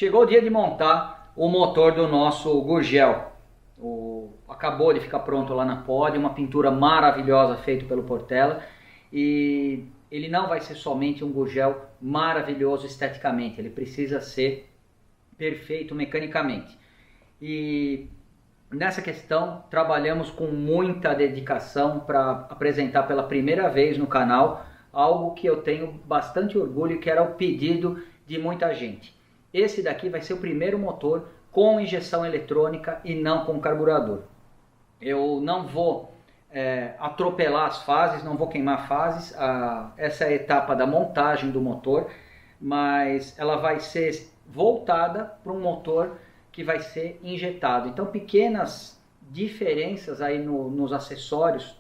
Chegou o dia de montar o motor do nosso Gurgel. Acabou de ficar pronto lá na Pod, uma pintura maravilhosa feita pelo Portela. E ele não vai ser somente um Gurgel maravilhoso esteticamente, ele precisa ser perfeito mecanicamente. E nessa questão trabalhamos com muita dedicação para apresentar pela primeira vez no canal algo que eu tenho bastante orgulho, que era o pedido de muita gente. Esse daqui vai ser o primeiro motor com injeção eletrônica e não com carburador. Eu não vou atropelar as fases, não vou queimar fases, essa é a etapa da montagem do motor, mas ela vai ser voltada para um motor que vai ser injetado. Então pequenas diferenças aí nos acessórios,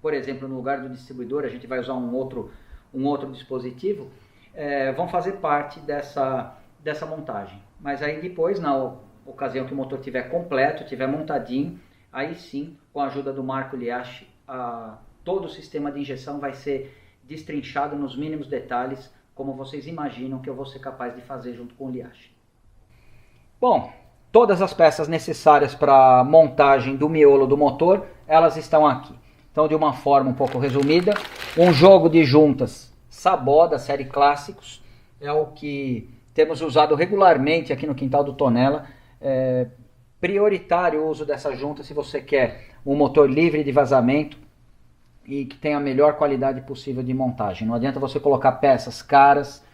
por exemplo, no lugar do distribuidor a gente vai usar um outro dispositivo, vão fazer parte dessa montagem. Mas aí depois, na ocasião que o motor estiver completo, estiver montadinho, aí sim, com a ajuda do Marco Liache, todo o sistema de injeção vai ser destrinchado nos mínimos detalhes, como vocês imaginam que eu vou ser capaz de fazer junto com o Liache. Bom, todas as peças necessárias para a montagem do miolo do motor, elas estão aqui. Então, de uma forma um pouco resumida, um jogo de juntas Sabó, da série Clássicos, é o que temos usado regularmente aqui no quintal do Tonela. Prioritário o uso dessa junta se você quer um motor livre de vazamento e que tenha a melhor qualidade possível de montagem. Não adianta você colocar peças caras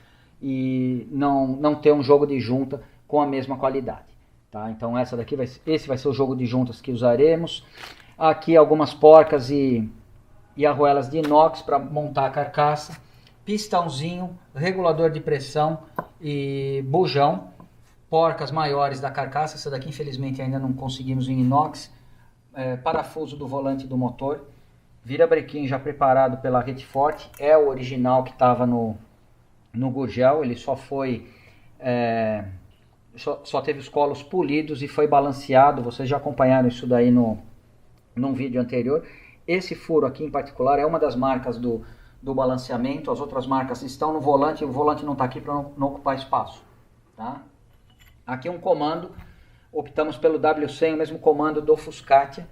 e não ter um jogo de junta com a mesma qualidade. Tá? Então esse vai ser o jogo de juntas que usaremos. Aqui algumas porcas e arruelas de inox para montar a carcaça. Pistãozinho, regulador de pressão e bujão. Porcas maiores da carcaça, essa daqui infelizmente ainda não conseguimos em inox. Parafuso do volante do motor. Virabrequim já preparado pela Rede Forte. É o original que estava no Gurgel. Ele só foi... Só teve os colos polidos e foi balanceado. Vocês já acompanharam isso daí num vídeo anterior. Esse furo aqui em particular é uma das marcas do balanceamento. As outras marcas estão no volante e o volante não está aqui para não ocupar espaço. Tá? Aqui um comando. Optamos pelo W100, o mesmo comando do Fuscatia.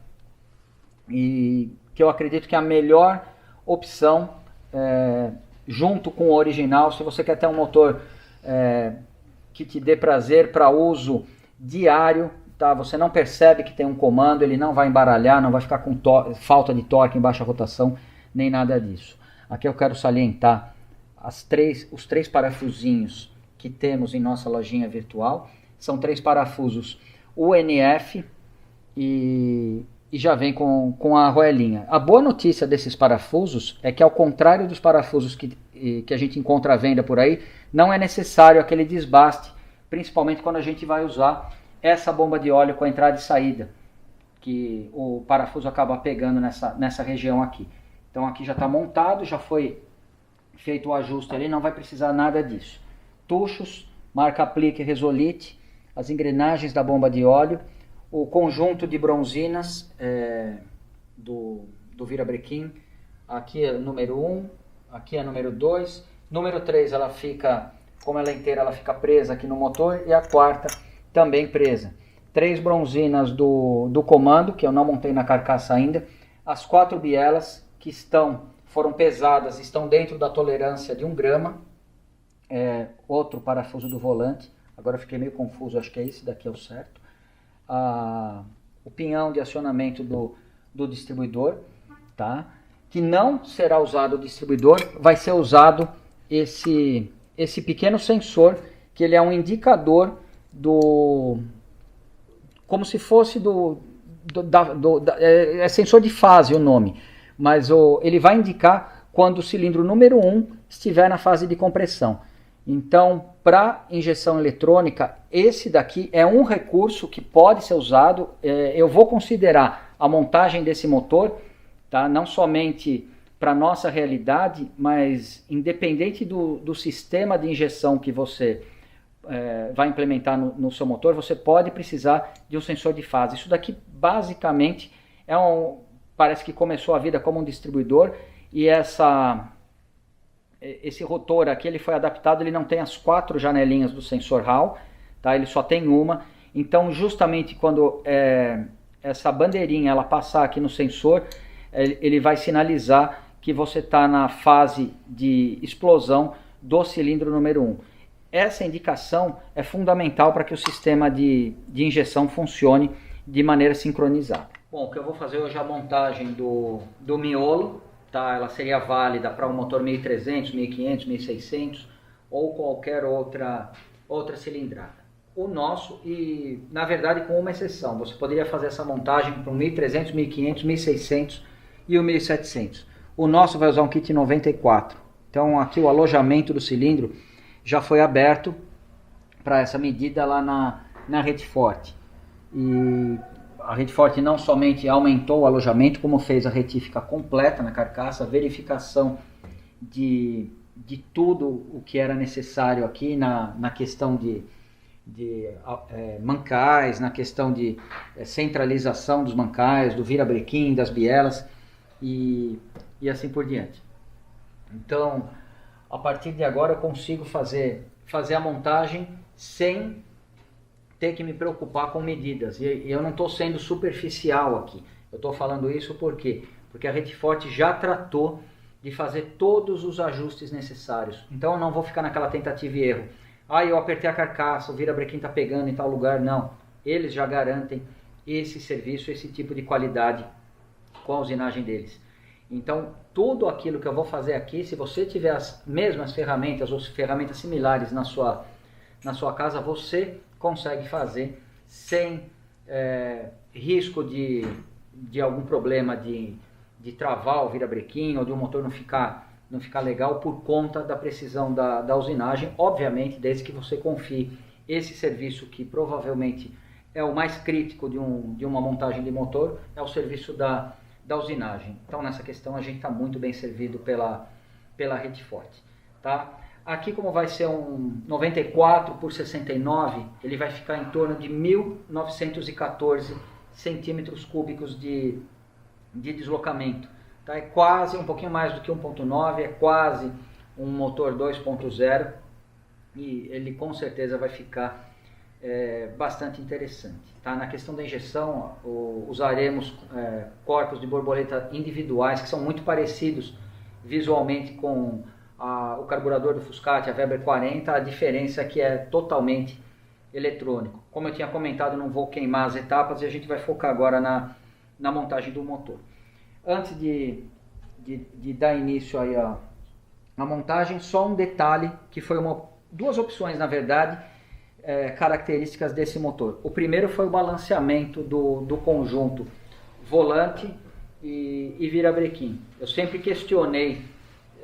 E que eu acredito que é a melhor opção junto com o original. Se você quer ter um motor que te dê prazer para uso diário, tá? Você não percebe que tem um comando, ele não vai embaralhar, não vai ficar com falta de torque em baixa rotação, nem nada disso. Aqui eu quero salientar os três parafusinhos que temos em nossa lojinha virtual. São 3 parafusos UNF e já vem com a arruelinha. A boa notícia desses parafusos é que, ao contrário dos parafusos que a gente encontra à venda por aí, não é necessário aquele desbaste, principalmente quando a gente vai usar essa bomba de óleo com a entrada e saída, que o parafuso acaba pegando nessa região aqui. Então aqui já está montado, já foi feito o ajuste ali, não vai precisar nada disso. Tuchos, marca aplique Resolite, as engrenagens da bomba de óleo, o conjunto de bronzinas do virabrequim. Aqui é número 1, aqui é número 2, número 3 ela fica, como ela é inteira, ela fica presa aqui no motor, e a quarta também presa. 3 bronzinas do comando, que eu não montei na carcaça ainda. As 4 bielas que foram pesadas, estão dentro da tolerância de 1 grama. Outro parafuso do volante, agora eu fiquei meio confuso, acho que é esse daqui é o certo. O pinhão de acionamento do distribuidor, tá? Que não será usado o distribuidor, vai ser usado esse pequeno sensor, que ele é um indicador como se fosse é sensor de fase o nome, mas ele vai indicar quando o cilindro número 1 estiver na fase de compressão. Então, para injeção eletrônica, esse daqui é um recurso que pode ser usado. Eu vou considerar a montagem desse motor, tá? Não somente para nossa realidade, mas independente do sistema de injeção que você vai implementar no seu motor, você pode precisar de um sensor de fase. Isso daqui basicamente parece que começou a vida como um distribuidor, e esse rotor aqui ele foi adaptado, ele não tem as 4 janelinhas do sensor Hall, tá? Ele só tem uma. Então, justamente quando essa bandeirinha ela passar aqui no sensor, ele vai sinalizar que você está na fase de explosão do cilindro número 1. Essa indicação é fundamental para que o sistema de injeção funcione de maneira sincronizada. Bom, o que eu vou fazer hoje é a montagem do miolo, tá? Ela seria válida para um motor 1300, 1500, 1600 ou qualquer outra cilindrada. O nosso, e na verdade com uma exceção, você poderia fazer essa montagem para um 1300, 1500, 1600 e o 1700. O nosso vai usar um kit 94. Então aqui o alojamento do cilindro já foi aberto para essa medida lá na Rede Forte. E a Rede Forte não somente aumentou o alojamento, como fez a retífica completa na carcaça, a verificação de tudo o que era necessário aqui na questão de mancais, na questão de centralização dos mancais, do virabrequim, das bielas e assim por diante. Então, a partir de agora eu consigo fazer a montagem sem ter que me preocupar com medidas. E eu não estou sendo superficial aqui. Eu estou falando isso por quê? Porque a Rede Forte já tratou de fazer todos os ajustes necessários. Então eu não vou ficar naquela tentativa e erro. Eu apertei a carcaça, o virabrequim está pegando em tal lugar. Não. Eles já garantem esse serviço, esse tipo de qualidade com a usinagem deles. Então, tudo aquilo que eu vou fazer aqui, se você tiver as mesmas ferramentas ou ferramentas similares na sua casa, você consegue fazer sem risco de algum problema de travar o virabrequim ou de um motor não ficar legal por conta da precisão da usinagem. Obviamente, desde que você confie esse serviço, que provavelmente é o mais crítico de uma montagem de motor, é o serviço da usinagem. Então nessa questão a gente está muito bem servido pela Rede Forte, tá? Aqui, como vai ser um 94 por 69, ele vai ficar em torno de 1914 centímetros cúbicos de deslocamento, tá? É quase um pouquinho mais do que 1.9, é quase um motor 2.0 e ele com certeza vai ficar bastante interessante, tá? Na questão da injeção, usaremos corpos de borboleta individuais que são muito parecidos visualmente com o carburador do Fuscati, a Weber 40, a diferença é que é totalmente eletrônico. Como eu tinha comentado, não vou queimar as etapas e a gente vai focar agora na montagem do motor. Antes de dar início aí a montagem, só um detalhe que foi duas opções na verdade, características desse motor. O primeiro foi o balanceamento do conjunto volante e virabrequim. Eu sempre questionei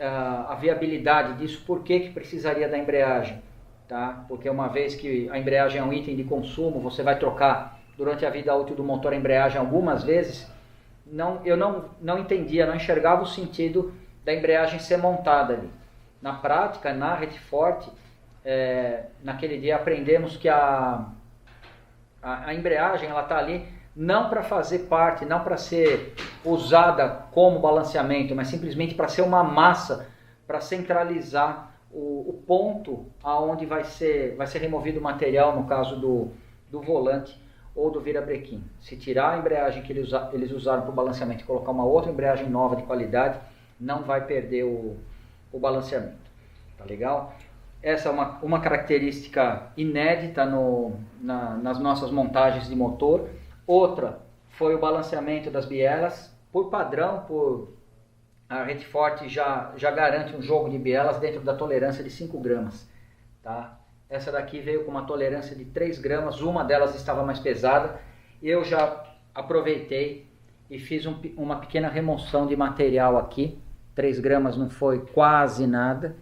a viabilidade disso, por que precisaria da embreagem, tá? Porque uma vez que a embreagem é um item de consumo, você vai trocar durante a vida útil do motor a embreagem algumas vezes, eu não entendia, não enxergava o sentido da embreagem ser montada ali. Na prática, na Rede Forte, naquele dia aprendemos que a embreagem ela está ali não para fazer parte, não para ser usada como balanceamento, mas simplesmente para ser uma massa, para centralizar o ponto aonde vai ser removido o material, no caso do volante ou do virabrequim. Se tirar a embreagem que eles usaram para o balanceamento e colocar uma outra embreagem nova de qualidade, não vai perder o balanceamento. Tá legal? Essa é uma característica inédita nas nossas montagens de motor. Outra foi o balanceamento das bielas. Por padrão, a Rede Forte já garante um jogo de bielas dentro da tolerância de 5 gramas. Tá? Essa daqui veio com uma tolerância de 3 gramas, uma delas estava mais pesada. Eu já aproveitei e fiz uma pequena remoção de material aqui. 3 gramas não foi quase nada.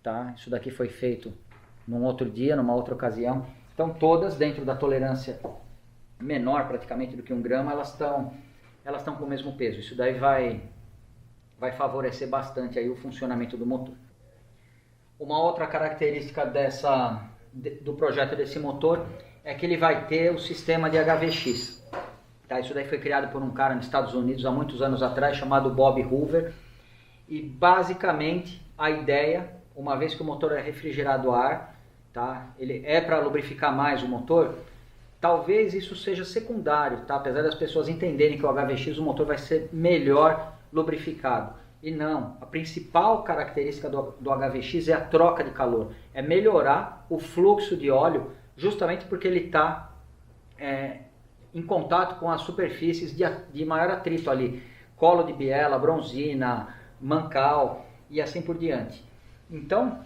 Tá? Isso daqui foi feito num outro dia, numa outra ocasião. Então todas dentro da tolerância menor praticamente do que 1 grama, elas estão com o mesmo peso. Isso daí vai favorecer bastante aí o funcionamento do motor. Uma outra característica do projeto desse motor é que ele vai ter o sistema de HVX. Tá? Isso daí foi criado por um cara nos Estados Unidos há muitos anos atrás, chamado Bob Hoover. E basicamente a ideia, uma vez que o motor é refrigerado a ar, tá? Ele é para lubrificar mais o motor. Talvez isso seja secundário, tá? Apesar das pessoas entenderem que o HVX o motor vai ser melhor lubrificado. E não, a principal característica do HVX é a troca de calor, é melhorar o fluxo de óleo, justamente porque ele está em contato com as superfícies de maior atrito ali, colo de biela, bronzina, mancal e assim por diante. Então,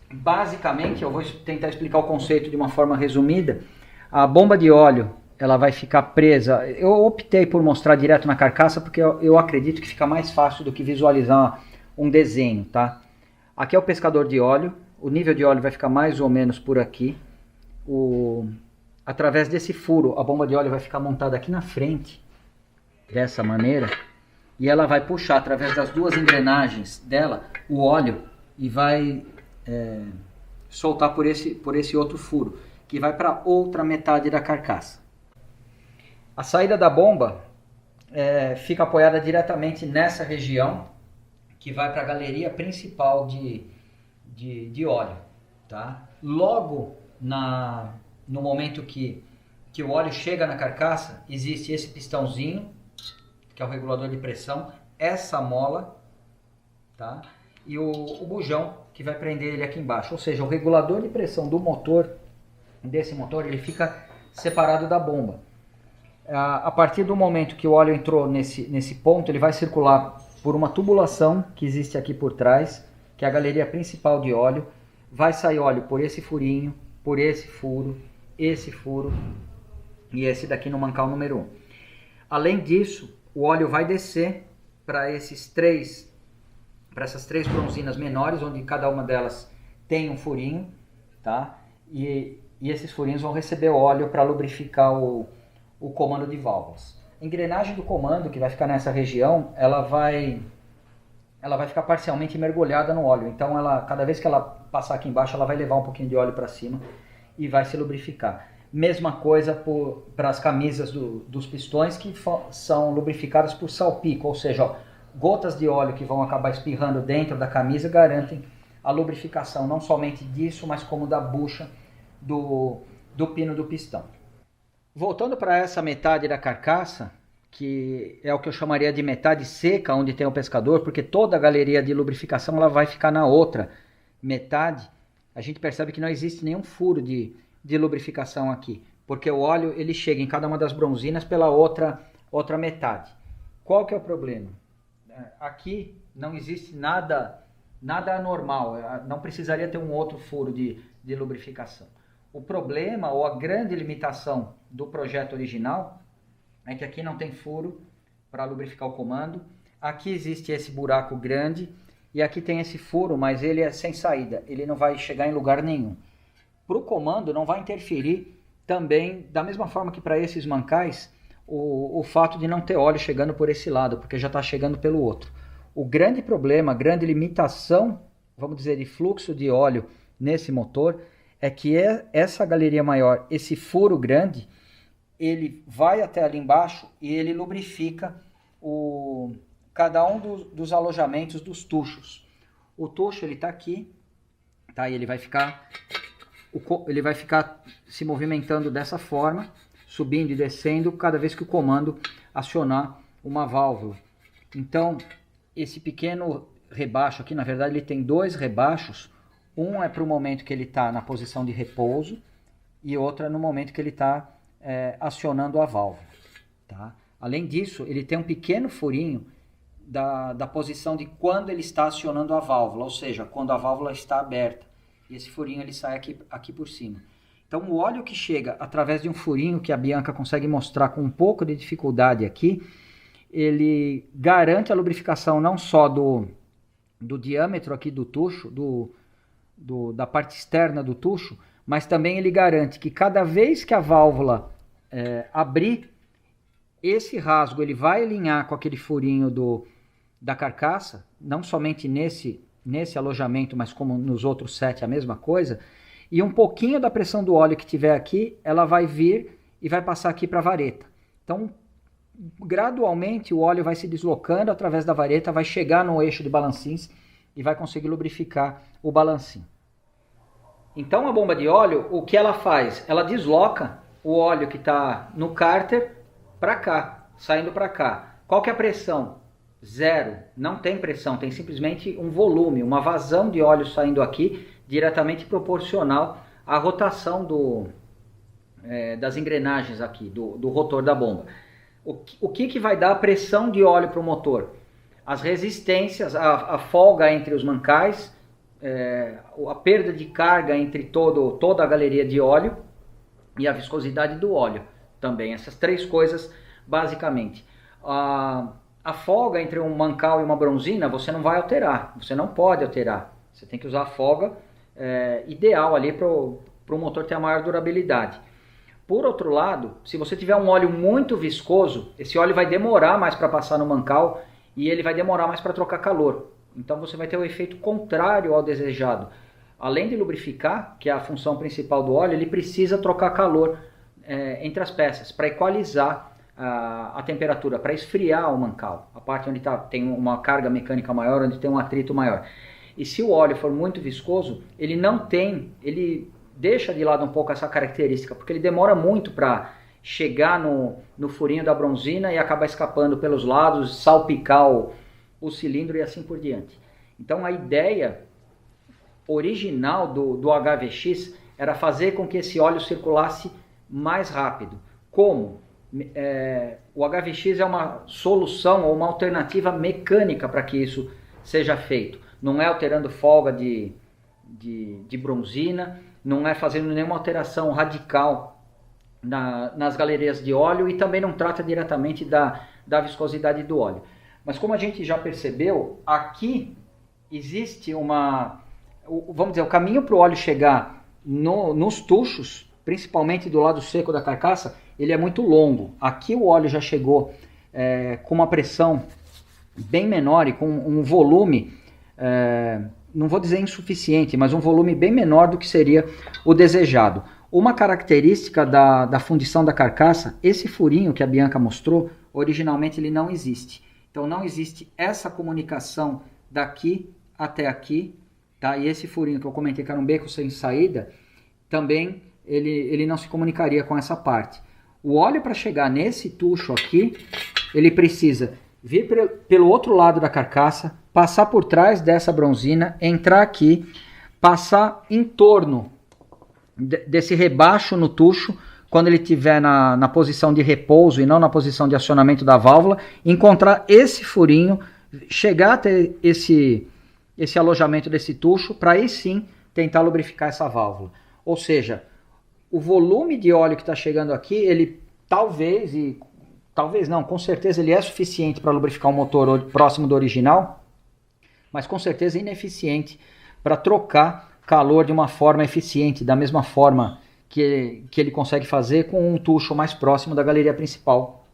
basicamente, eu vou tentar explicar o conceito de uma forma resumida. A bomba de óleo, ela vai ficar presa. Eu optei por mostrar direto na carcaça porque eu acredito que fica mais fácil do que visualizar um desenho, tá? Aqui é o pescador de óleo. O nível de óleo vai ficar mais ou menos por aqui. Através desse furo, a bomba de óleo vai ficar montada aqui na frente, dessa maneira, e ela vai puxar através das duas engrenagens dela o óleo e vai soltar por esse outro furo, que vai para outra metade da carcaça. A saída da bomba fica apoiada diretamente nessa região, que vai para a galeria principal de óleo. Tá? Logo no momento que o óleo chega na carcaça, existe esse pistãozinho, que é o regulador de pressão, essa mola, tá? E o bujão, que vai prender ele aqui embaixo. Ou seja, o regulador de pressão do motor, desse motor, ele fica separado da bomba. A partir do momento que o óleo entrou nesse ponto, ele vai circular por uma tubulação que existe aqui por trás, que é a galeria principal de óleo. Vai sair óleo por esse furinho, por esse furo e esse daqui no mancal número 1. Além disso, o óleo vai descer para essas três bronzinas menores, onde cada uma delas tem um furinho, tá? E esses furinhos vão receber óleo para lubrificar o comando de válvulas. A engrenagem do comando, que vai ficar nessa região, ela vai ficar parcialmente mergulhada no óleo. Então, cada vez que ela passar aqui embaixo, ela vai levar um pouquinho de óleo para cima e vai se lubrificar. Mesma coisa para as camisas dos pistões, que são lubrificadas por salpico, ou seja, ó, gotas de óleo que vão acabar espirrando dentro da camisa garantem a lubrificação não somente disso, mas como da bucha do pino do pistão. Voltando para essa metade da carcaça, que é o que eu chamaria de metade seca, onde tem o pescador, porque toda a galeria de lubrificação ela vai ficar na outra metade. A gente percebe que não existe nenhum furo de lubrificação aqui, porque o óleo ele chega em cada uma das bronzinas pela outra metade. Qual que é o problema? Aqui não existe nada anormal, não precisaria ter um outro furo de lubrificação. O problema ou a grande limitação do projeto original é que aqui não tem furo para lubrificar o comando, aqui existe esse buraco grande e aqui tem esse furo, mas ele é sem saída, ele não vai chegar em lugar nenhum. Para o comando não vai interferir também, da mesma forma que para esses mancais, o fato de não ter óleo chegando por esse lado, porque já está chegando pelo outro. O grande problema, a grande limitação, vamos dizer, de fluxo de óleo nesse motor, é que essa galeria maior, esse furo grande, ele vai até ali embaixo e ele lubrifica cada um dos alojamentos dos tuchos. O tucho ele está aqui, tá? E ele vai ficar se movimentando dessa forma, subindo e descendo cada vez que o comando acionar uma válvula. Então, esse pequeno rebaixo aqui, na verdade, ele tem dois rebaixos. Um é para o momento que ele está na posição de repouso e outro é no momento que ele está acionando a válvula. Tá? Além disso, ele tem um pequeno furinho da posição de quando ele está acionando a válvula, ou seja, quando a válvula está aberta. E esse furinho ele sai aqui por cima. Então o óleo que chega através de um furinho que a Bianca consegue mostrar com um pouco de dificuldade aqui, ele garante a lubrificação não só do diâmetro aqui do tucho, da parte externa do tucho, mas também ele garante que cada vez que a válvula abrir, esse rasgo ele vai alinhar com aquele furinho da carcaça, não somente nesse alojamento, mas como nos outros 7 a mesma coisa, e um pouquinho da pressão do óleo que tiver aqui, ela vai vir e vai passar aqui para a vareta. Então, gradualmente o óleo vai se deslocando através da vareta, vai chegar no eixo de balancins e vai conseguir lubrificar o balancim. Então a bomba de óleo, o que ela faz? Ela desloca o óleo que está no cárter para cá, saindo para cá. Qual que é a pressão? Zero. Não tem pressão, tem simplesmente um volume, uma vazão de óleo saindo aqui, diretamente proporcional à rotação das engrenagens aqui, do rotor da bomba. O que vai dar a pressão de óleo para o motor? As resistências, a folga entre os mancais, a perda de carga entre toda a galeria de óleo e a viscosidade do óleo também. Essas três coisas basicamente. A folga entre um mancal e uma bronzina você não vai alterar, você não pode alterar. Você tem que usar a folga ideal ali para o motor ter a maior durabilidade. Por outro lado, se você tiver um óleo muito viscoso, esse óleo vai demorar mais para passar no mancal e ele vai demorar mais para trocar calor. Então você vai ter o efeito contrário ao desejado. Além de lubrificar, que é a função principal do óleo, ele precisa trocar calor entre as peças para equalizar a temperatura, para esfriar o mancal, a parte onde tem uma carga mecânica maior, onde tem um atrito maior. E se o óleo for muito viscoso, ele deixa de lado um pouco essa característica, porque ele demora muito para chegar no furinho da bronzina e acabar escapando pelos lados, salpicar o cilindro e assim por diante. Então a ideia original do HVX era fazer com que esse óleo circulasse mais rápido. Como? O HVX é uma solução ou uma alternativa mecânica para que isso seja feito. Não é alterando folga de bronzina, não é fazendo nenhuma alteração radical nas galerias de óleo e também não trata diretamente da viscosidade do óleo. Mas como a gente já percebeu, aqui existe vamos dizer, o caminho para o óleo chegar nos tuchos, principalmente do lado seco da carcaça, ele é muito longo. Aqui o óleo já chegou com uma pressão bem menor e com um volume, não vou dizer insuficiente, mas um volume bem menor do que seria o desejado. Uma característica da fundição da carcaça, esse furinho que a Bianca mostrou, originalmente ele não existe. Então não existe essa comunicação daqui até aqui, tá? E esse furinho que eu comentei que era um beco sem saída, também ele não se comunicaria com essa parte. O óleo para chegar nesse tucho aqui, ele precisa vir pelo outro lado da carcaça, passar por trás dessa bronzina, entrar aqui, passar em torno desse rebaixo no tucho, quando ele estiver na posição de repouso e não na posição de acionamento da válvula, encontrar esse furinho, chegar até esse alojamento desse tucho, para aí sim tentar lubrificar essa válvula. Ou seja, o volume de óleo que está chegando aqui, ele talvez não, com certeza ele é suficiente para lubrificar o motor próximo do original, mas com certeza ineficiente para trocar calor de uma forma eficiente, da mesma forma que ele consegue fazer com um tucho mais próximo da galeria principal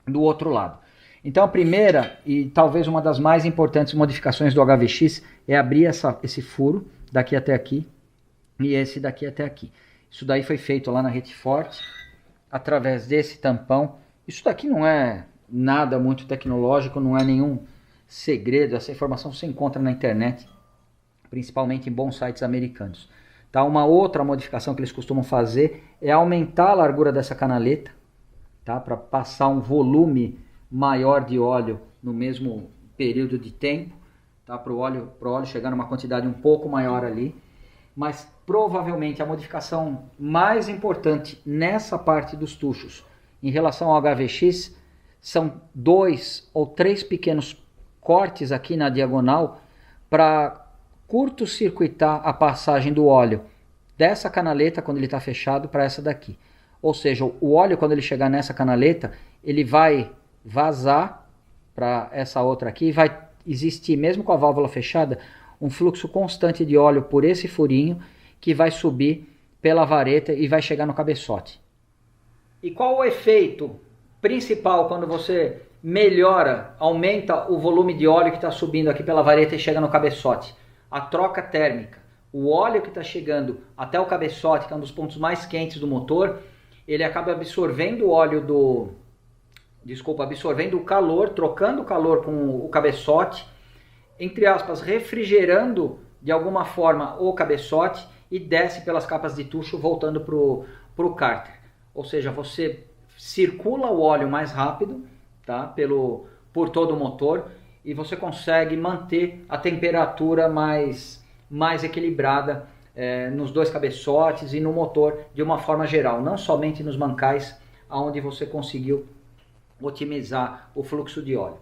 do outro lado. Então a primeira e talvez uma das mais importantes modificações do HVX é abrir esse furo daqui até aqui e esse daqui até aqui. Isso daí foi feito lá na Retfort através desse tampão. Isso daqui não é nada muito tecnológico, não é nenhum segredo, essa informação você encontra na internet, principalmente em bons sites americanos. Tá? Uma outra modificação que eles costumam fazer é aumentar a largura dessa canaleta, tá? Para passar um volume maior de óleo no mesmo período de tempo, tá? Para o óleo chegar numa quantidade um pouco maior ali. Mas provavelmente a modificação mais importante nessa parte dos tuchos em relação ao HVX são 2 ou 3 pequenos cortes aqui na diagonal para curto-circuitar a passagem do óleo dessa canaleta quando ele está fechado para essa daqui. Ou seja, o óleo quando ele chegar nessa canaleta, ele vai vazar para essa outra aqui e vai existir, mesmo com a válvula fechada, um fluxo constante de óleo por esse furinho que vai subir pela vareta e vai chegar no cabeçote. E qual o efeito principal quando você aumenta o volume de óleo que está subindo aqui pela vareta e chega no cabeçote? A troca térmica. O óleo que está chegando até o cabeçote, que é um dos pontos mais quentes do motor, ele acaba absorvendo absorvendo o calor, trocando o calor com o cabeçote, entre aspas, refrigerando de alguma forma o cabeçote e desce pelas capas de tucho voltando para o cárter. Ou seja, você circula o óleo mais rápido, tá? Por todo o motor, e você consegue manter a temperatura mais equilibrada nos dois cabeçotes e no motor de uma forma geral, não somente nos mancais, onde você conseguiu otimizar o fluxo de óleo.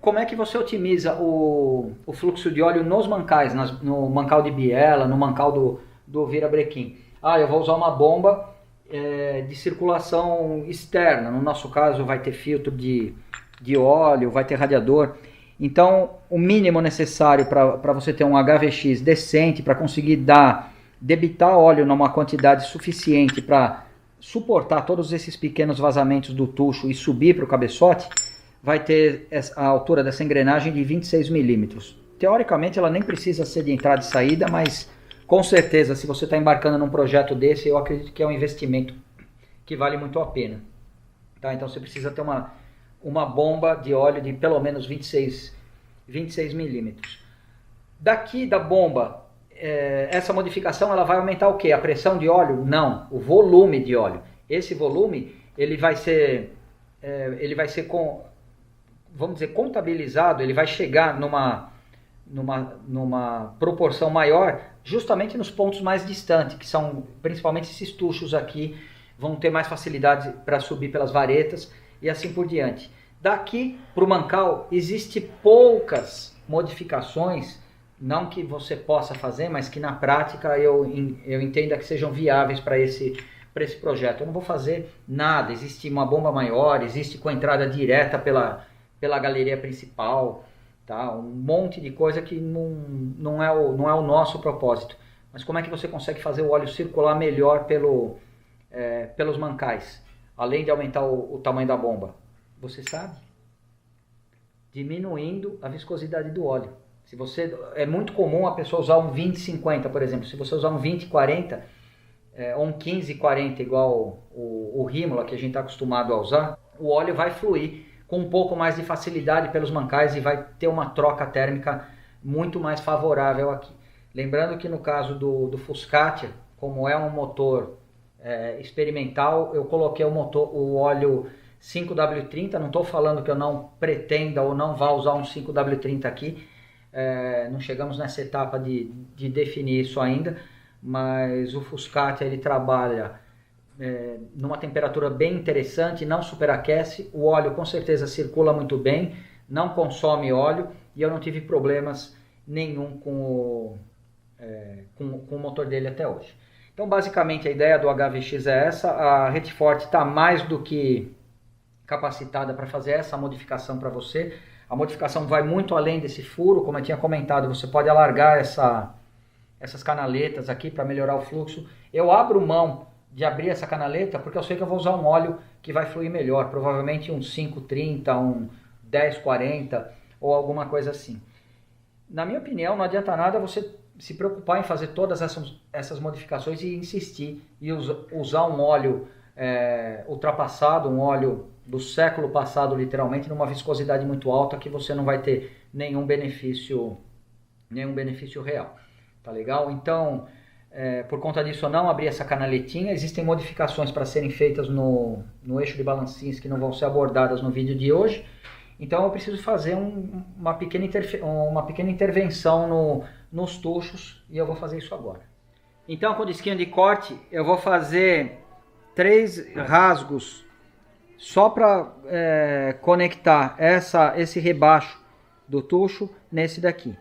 Como é que você otimiza o fluxo de óleo nos mancais, no mancal de biela, no mancal do virabrequim? Eu vou usar uma bomba de circulação externa, no nosso caso vai ter filtro de óleo, vai ter radiador. Então, o mínimo necessário para você ter um HVX decente, para conseguir debitar óleo numa quantidade suficiente para suportar todos esses pequenos vazamentos do tucho e subir para o cabeçote, vai ter a altura dessa engrenagem de 26 milímetros. Teoricamente, ela nem precisa ser de entrada e saída, mas com certeza, se você está embarcando num projeto desse, eu acredito que é um investimento que vale muito a pena. Tá? Então, você precisa ter uma bomba de óleo de pelo menos 26 milímetros. Daqui da bomba, essa modificação ela vai aumentar o quê? A pressão de óleo? Não, o volume de óleo. Esse volume ele vai ser vamos dizer, contabilizado, ele vai chegar numa proporção maior justamente nos pontos mais distantes, que são principalmente esses tuchos aqui, vão ter mais facilidade para subir pelas varetas e assim por diante. Daqui para o mancal, existe poucas modificações, não que você possa fazer, mas que na prática eu entenda que sejam viáveis para esse projeto. Eu não vou fazer nada, existe uma bomba maior, existe com entrada direta pela galeria principal, tá? Um monte de coisa que não é o nosso propósito. Mas como é que você consegue fazer o óleo circular melhor pelos mancais, além de aumentar o tamanho da bomba? Você sabe? Diminuindo a viscosidade do óleo. É muito comum a pessoa usar um 20-50, por exemplo. Se você usar um 20-40 ou um 15-40, igual o Rimola que a gente está acostumado a usar, o óleo vai fluir com um pouco mais de facilidade pelos mancais e vai ter uma troca térmica muito mais favorável aqui. Lembrando que no caso do Fuscatia, como é um motor experimental, eu coloquei o óleo 5W30, não estou falando que eu não pretenda ou não vá usar um 5W30 aqui, não chegamos nessa etapa de definir isso ainda, mas o Fuscatia ele trabalha numa temperatura bem interessante, não superaquece, o óleo com certeza circula muito bem, não consome óleo e eu não tive problemas nenhum com o motor dele até hoje. Então basicamente a ideia do HVX é essa, a Retfort está mais do que capacitada para fazer essa modificação para você. A modificação vai muito além desse furo, como eu tinha comentado, você pode alargar essas canaletas aqui para melhorar o fluxo. Eu abro mão de abrir essa canaleta porque eu sei que eu vou usar um óleo que vai fluir melhor, provavelmente um 530, um 1040 ou alguma coisa assim. Na minha opinião, não adianta nada você se preocupar em fazer todas essas modificações e insistir e usar um óleo ultrapassado, um óleo do século passado, literalmente, numa viscosidade muito alta que você não vai ter nenhum benefício real. Tá legal? Então, por conta disso, eu não abri essa canaletinha. Existem modificações para serem feitas no eixo de balancins que não vão ser abordadas no vídeo de hoje. Então, eu preciso fazer uma pequena intervenção nos tuchos e eu vou fazer isso agora. Então, com o disquinho de corte, eu vou fazer 3 rasgos só para conectar esse rebaixo do tucho nesse daqui.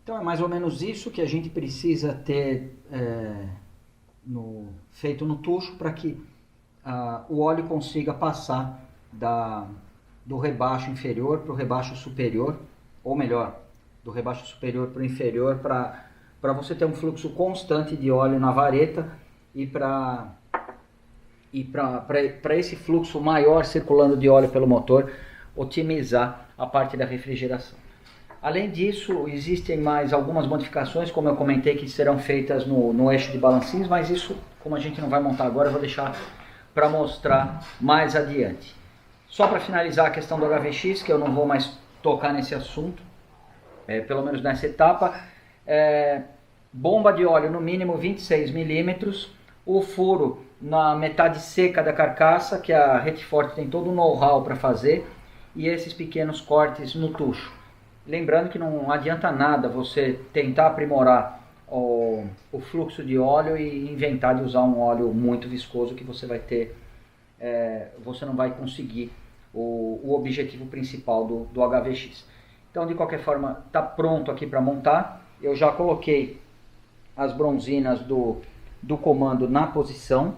Então é mais ou menos isso que a gente precisa ter feito no tucho para que o óleo consiga passar do rebaixo inferior para o rebaixo superior, ou melhor, do rebaixo superior para o inferior, para você ter um fluxo constante de óleo na vareta e para esse fluxo maior circulando de óleo pelo motor, otimizar a parte da refrigeração. Além disso, existem mais algumas modificações, como eu comentei, que serão feitas no eixo de balancins, mas isso, como a gente não vai montar agora, eu vou deixar para mostrar mais adiante. Só para finalizar a questão do HVX, que eu não vou mais tocar nesse assunto, pelo menos nessa etapa, bomba de óleo no mínimo 26 milímetros, o furo na metade seca da carcaça, que a Retfort tem todo o know-how para fazer, e esses pequenos cortes no tucho. Lembrando que não adianta nada você tentar aprimorar o fluxo de óleo e inventar de usar um óleo muito viscoso, que você vai ter, você não vai conseguir o objetivo principal do HVX. Então, de qualquer forma, está pronto aqui para montar. Eu já coloquei as bronzinas do comando na posição,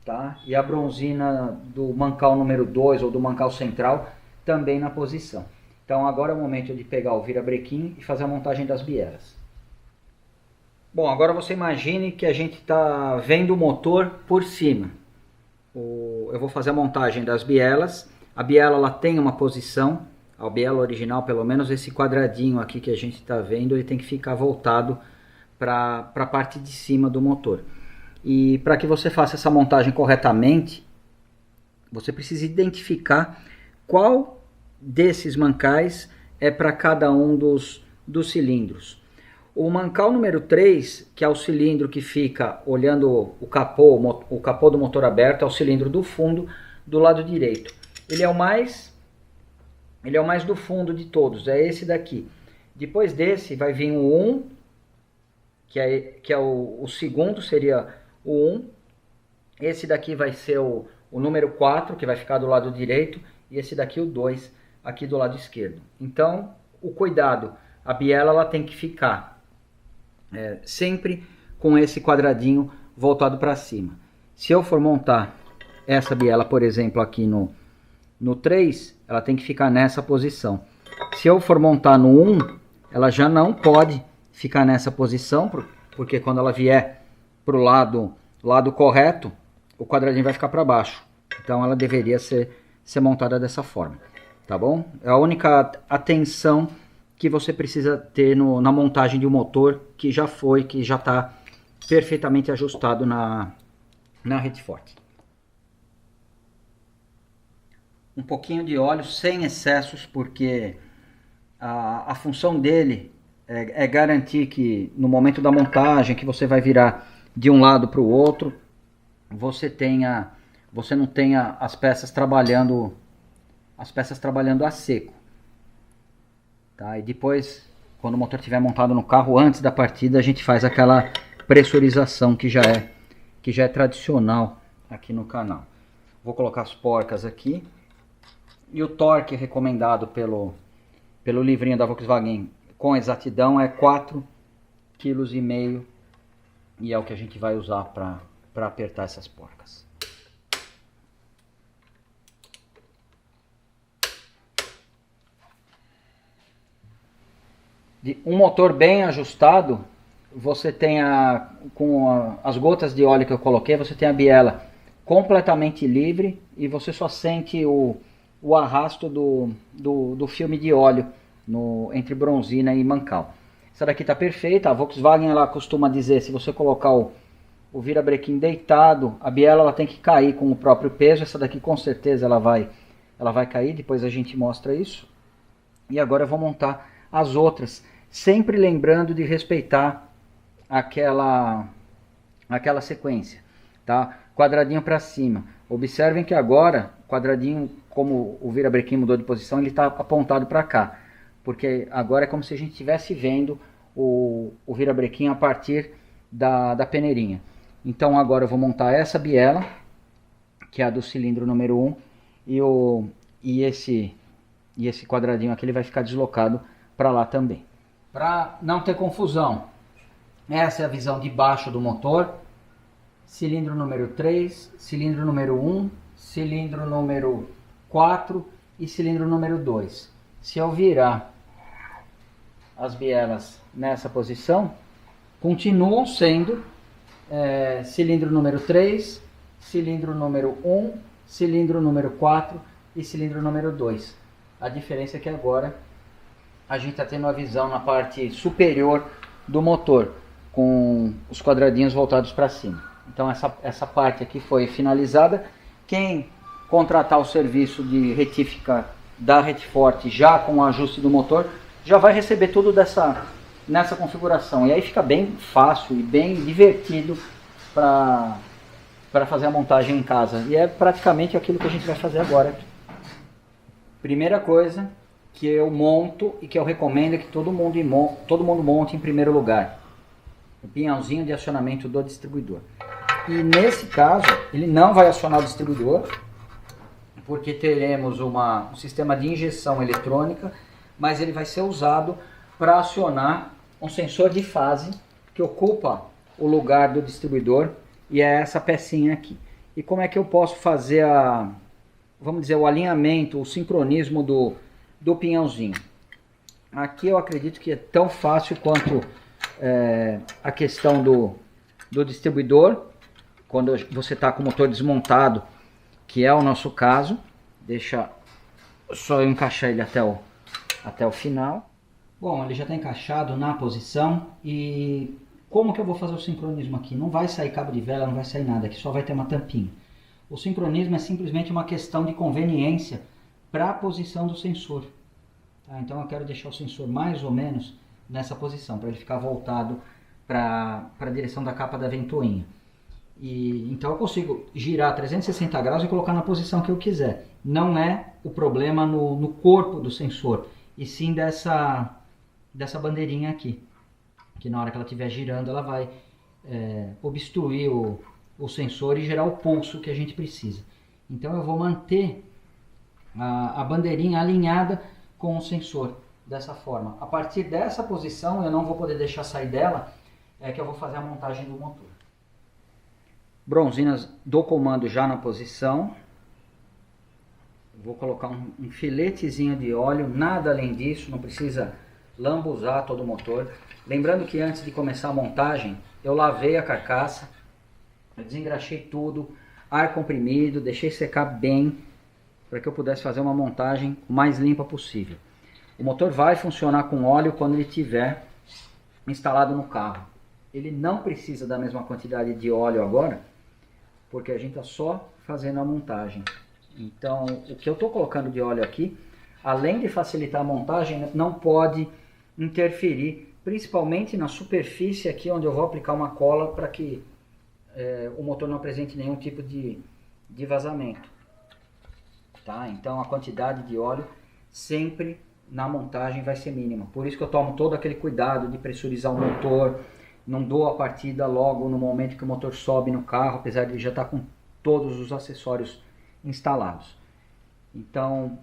tá? E a bronzina do mancal número 2 ou do mancal central também na posição. Então agora é o momento de pegar o virabrequim e fazer a montagem das bielas. Bom, agora você imagine que a gente está vendo o motor por cima. Eu vou fazer a montagem das bielas. A biela ela tem uma posição, a biela original pelo menos, esse quadradinho aqui que a gente está vendo, ele tem que ficar voltado para a parte de cima do motor. E para que você faça essa montagem corretamente, você precisa identificar qual desses mancais é para cada um dos cilindros. O mancal número 3, que é o cilindro que fica olhando o capô do motor aberto, é o cilindro do fundo do lado direito. Ele é o mais do fundo de todos, é esse daqui. Depois desse vai vir o 1, que é o segundo, seria o 1. Esse daqui vai ser o número 4, que vai ficar do lado direito, e esse daqui o 2, aqui do lado esquerdo. Então, o cuidado, a biela ela tem que ficar sempre com esse quadradinho voltado para cima. Se eu for montar essa biela, por exemplo, aqui no 3, ela tem que ficar nessa posição. Se eu for montar no 1, ela já não pode ficar nessa posição, porque quando ela vier para o lado correto, o quadradinho vai ficar para baixo. Então ela deveria ser montada dessa forma, tá bom? É a única atenção que você precisa ter na montagem de um motor que já está perfeitamente ajustado na Retfort. Um pouquinho de óleo sem excessos, porque a função dele é garantir que no momento da montagem, que você vai virar de um lado para o outro, você não tenha as peças trabalhando a seco, tá? E depois, quando o motor estiver montado no carro, antes da partida, a gente faz aquela pressurização que já é tradicional aqui no canal. Vou colocar as porcas aqui. E o torque recomendado pelo livrinho da Volkswagen com exatidão é 4,5 kg, e é o que a gente vai usar para apertar essas porcas. Um motor bem ajustado, você tem com as gotas de óleo que eu coloquei, você tem a biela completamente livre e você só sente o arrasto do filme de óleo entre bronzina e mancal. Essa daqui está perfeita. A Volkswagen ela costuma dizer, se você colocar o virabrequim deitado, a biela ela tem que cair com o próprio peso. Essa daqui com certeza ela vai cair, depois a gente mostra isso. E agora eu vou montar as outras, sempre lembrando de respeitar aquela sequência, tá? Quadradinho para cima. Observem que agora, quadradinho, como o virabrequim mudou de posição, ele está apontado para cá. Porque agora é como se a gente estivesse vendo o virabrequim a partir da peneirinha. Então agora eu vou montar essa biela, que é a do cilindro número 1, e esse quadradinho aqui ele vai ficar deslocado para lá também. Para não ter confusão, essa é a visão de baixo do motor. Cilindro número 3, cilindro número 1, cilindro número 4 e cilindro número 2. Se eu virar as bielas nessa posição, continuam sendo cilindro número 3, cilindro número 1, cilindro número 4 e cilindro número 2. A diferença é que agora a gente está tendo a visão na parte superior do motor, com os quadradinhos voltados para cima. Então essa parte aqui foi finalizada. Quem contratar o serviço de retífica da Retforte já com o ajuste do motor, já vai receber tudo nessa configuração. E aí fica bem fácil e bem divertido para fazer a montagem em casa. E é praticamente aquilo que a gente vai fazer agora. Primeira coisa que eu monto e que eu recomendo é que todo mundo monte em primeiro lugar o pinhãozinho de acionamento do distribuidor. E nesse caso, ele não vai acionar o distribuidor, porque teremos um sistema de injeção eletrônica, mas ele vai ser usado para acionar um sensor de fase que ocupa o lugar do distribuidor, e é essa pecinha aqui. E como é que eu posso fazer vamos dizer, o alinhamento, o sincronismo do pinhãozinho? Aqui eu acredito que é tão fácil quanto a questão do distribuidor, quando você está com o motor desmontado, que é o nosso caso. Deixa só eu encaixar ele até o final. Bom, ele já está encaixado na posição. E como que eu vou fazer o sincronismo aqui? Não vai sair cabo de vela, não vai sair nada, aqui só vai ter uma tampinha. O sincronismo é simplesmente uma questão de conveniência para a posição do sensor. Tá? Então eu quero deixar o sensor mais ou menos nessa posição, para ele ficar voltado para a direção da capa da ventoinha. Então eu consigo girar 360 graus e colocar na posição que eu quiser. Não é o problema no corpo do sensor, e sim dessa bandeirinha aqui, que na hora que ela estiver girando ela vai obstruir o sensor e gerar o pulso que a gente precisa. Então eu vou manter a bandeirinha alinhada com o sensor dessa forma. A partir dessa posição, eu não vou poder deixar sair dela, que eu vou fazer a montagem do motor. Bronzinas do comando já na posição. Vou colocar um filetezinho de óleo, nada além disso, não precisa lambuzar todo o motor. Lembrando que antes de começar a montagem, eu lavei a carcaça, eu desengraxei tudo, ar comprimido, deixei secar bem, para que eu pudesse fazer uma montagem o mais limpa possível. O motor vai funcionar com óleo quando ele estiver instalado no carro. Ele não precisa da mesma quantidade de óleo agora, porque a gente está só fazendo a montagem. Então, o que eu estou colocando de óleo aqui, além de facilitar a montagem, não pode interferir, principalmente na superfície aqui, onde eu vou aplicar uma cola para que o motor não apresente nenhum tipo de vazamento. Tá? Então, a quantidade de óleo sempre na montagem vai ser mínima. Por isso que eu tomo todo aquele cuidado de pressurizar o motor, não dou a partida logo no momento que o motor sobe no carro, apesar de ele já estar com todos os acessórios instalados. Então,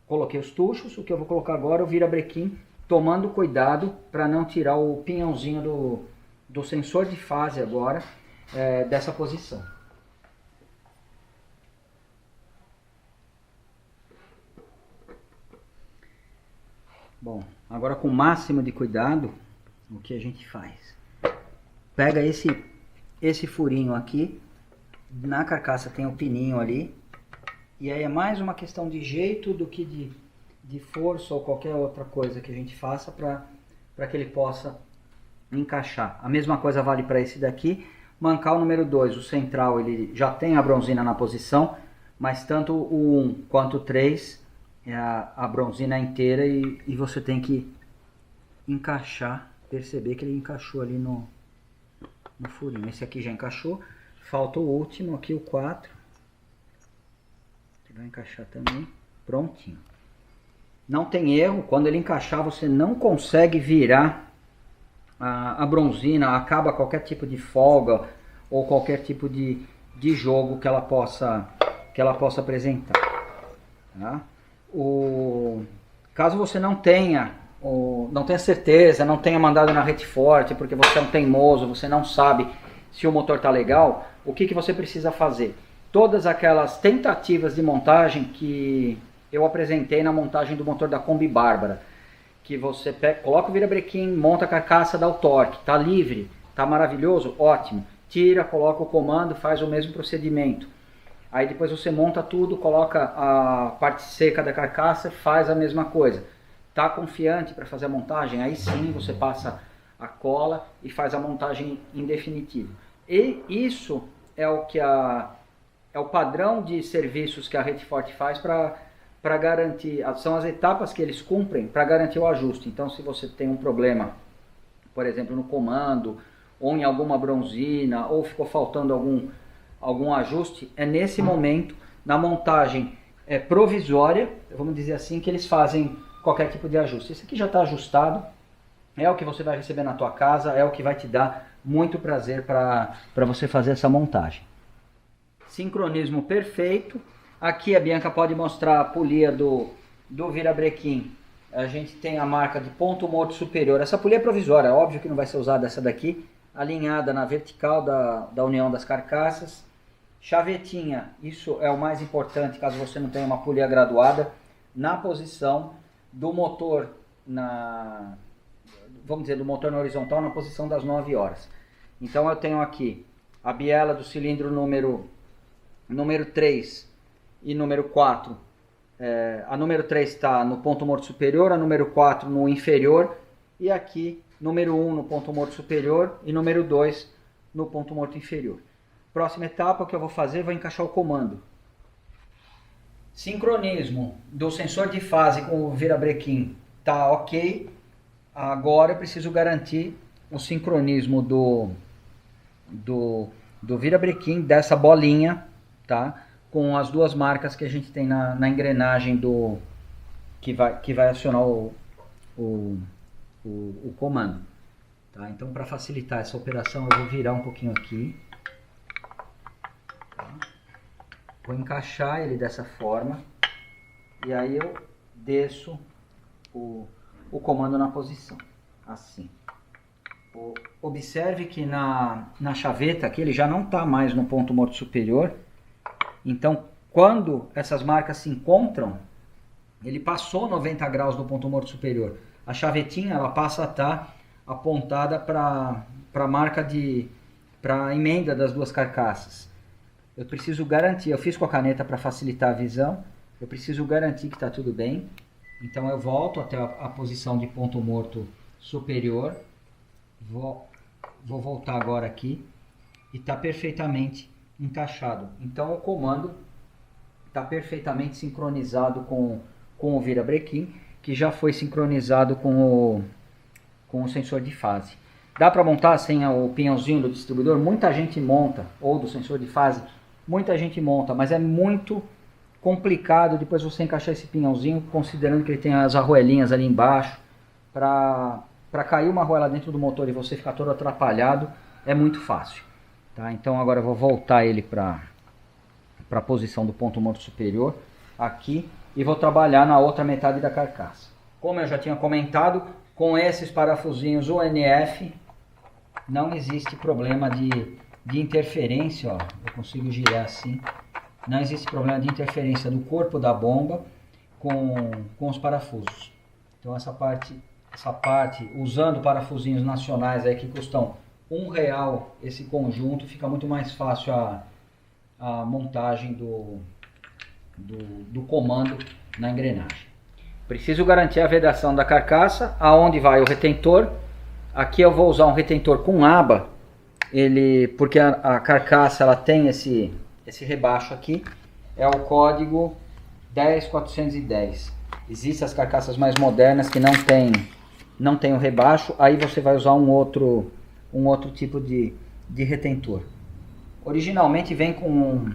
coloquei os tuchos. O que eu vou colocar agora é o virabrequim, tomando cuidado para não tirar o pinhãozinho do sensor de fase agora dessa posição. Bom, agora com o máximo de cuidado, o que a gente faz? Pega esse furinho aqui, na carcaça tem o pininho ali, e aí é mais uma questão de jeito do que de força ou qualquer outra coisa que a gente faça para que ele possa encaixar. A mesma coisa vale para esse daqui. Mancal número 2, o central, ele já tem a bronzina na posição, mas tanto o 1 quanto o 3 a bronzina inteira, e você tem que encaixar, perceber que ele encaixou ali no furinho. Esse aqui já encaixou, falta o último aqui, o 4, que vai encaixar também, prontinho. Não tem erro, quando ele encaixar você não consegue virar a bronzina, acaba qualquer tipo de folga ou qualquer tipo de jogo que ela possa apresentar. Tá? Caso você não tenha certeza, não tenha mandado na Retforte, porque você é um teimoso, você não sabe se o motor está legal, o que você precisa fazer? Todas aquelas tentativas de montagem que eu apresentei na montagem do motor da Kombi Bárbara, que você coloca o virabrequim, monta a carcaça, dá o torque, está livre, está maravilhoso, ótimo. Tira, coloca o comando, faz o mesmo procedimento. Aí depois você monta tudo, coloca a parte seca da carcaça, faz a mesma coisa. Tá confiante para fazer a montagem? Aí sim você passa a cola e faz a montagem em definitivo. E isso é o que é o padrão de serviços que a Reteforte faz para garantir, são as etapas que eles cumprem para garantir o ajuste. Então, se você tem um problema, por exemplo, no comando, ou em alguma bronzina, ou ficou faltando algum ajuste, é nesse momento, na montagem provisória, vamos dizer assim, que eles fazem qualquer tipo de ajuste. Esse aqui já está ajustado, é o que você vai receber na tua casa, é o que vai te dar muito prazer para você fazer essa montagem. Sincronismo perfeito. Aqui a Bianca pode mostrar a polia do virabrequim. A gente tem a marca de ponto morto superior. Essa polia é provisória, é óbvio que não vai ser usada essa daqui. Alinhada na vertical da união das carcaças. Chavetinha, isso é o mais importante caso você não tenha uma polia graduada, na posição do motor vamos dizer, do motor na horizontal, na posição das 9 horas. Então eu tenho aqui a biela do cilindro número 3 e número 4. A número 3 está no ponto morto superior, a número 4 no inferior, e aqui número 1 no ponto morto superior e número 2 no ponto morto inferior. Próxima etapa que eu vou fazer, vou encaixar o comando. Sincronismo do sensor de fase com o virabrequim tá ok. Agora eu preciso garantir o sincronismo do virabrequim, dessa bolinha, tá? Com as duas marcas que a gente tem na engrenagem que vai acionar o comando. Tá? Então, para facilitar essa operação, eu vou virar um pouquinho aqui. Tá? Vou encaixar ele dessa forma. E aí eu desço o comando na posição. Assim. Observe que na chaveta aqui ele já não está mais no ponto morto superior. Então, quando essas marcas se encontram, ele passou 90 graus do ponto morto superior. A chavetinha ela passa a estar apontada para a marca para a emenda das duas carcaças. Eu preciso garantir, eu fiz com a caneta para facilitar a visão, eu preciso garantir que está tudo bem. Então eu volto até a posição de ponto morto superior, vou voltar agora aqui e está perfeitamente encaixado. Então o comando está perfeitamente sincronizado com o virabrequim, que já foi sincronizado com o sensor de fase. Dá para montar sem o pinhãozinho do distribuidor? Muita gente monta, ou do sensor de fase, muita gente monta, mas é muito complicado depois você encaixar esse pinhãozinho, considerando que ele tem as arruelinhas ali embaixo. Para cair uma arruela dentro do motor e você ficar todo atrapalhado, é muito fácil. Tá? Então agora eu vou voltar ele para a posição do ponto morto superior, aqui, e vou trabalhar na outra metade da carcaça. Como eu já tinha comentado, com esses parafusinhos UNF, não existe problema de interferência, ó. Eu consigo girar assim. Não existe problema de interferência do corpo da bomba com os parafusos. Então essa parte, usando parafusinhos nacionais aí que custam R$1 esse conjunto, fica muito mais fácil a montagem do comando na engrenagem. Preciso garantir a vedação da carcaça, aonde vai o retentor. Aqui eu vou usar um retentor com aba, porque a carcaça ela tem esse rebaixo aqui, é o código 10410. Existem as carcaças mais modernas que não tem o rebaixo, aí você vai usar um outro tipo de retentor. Originalmente vem com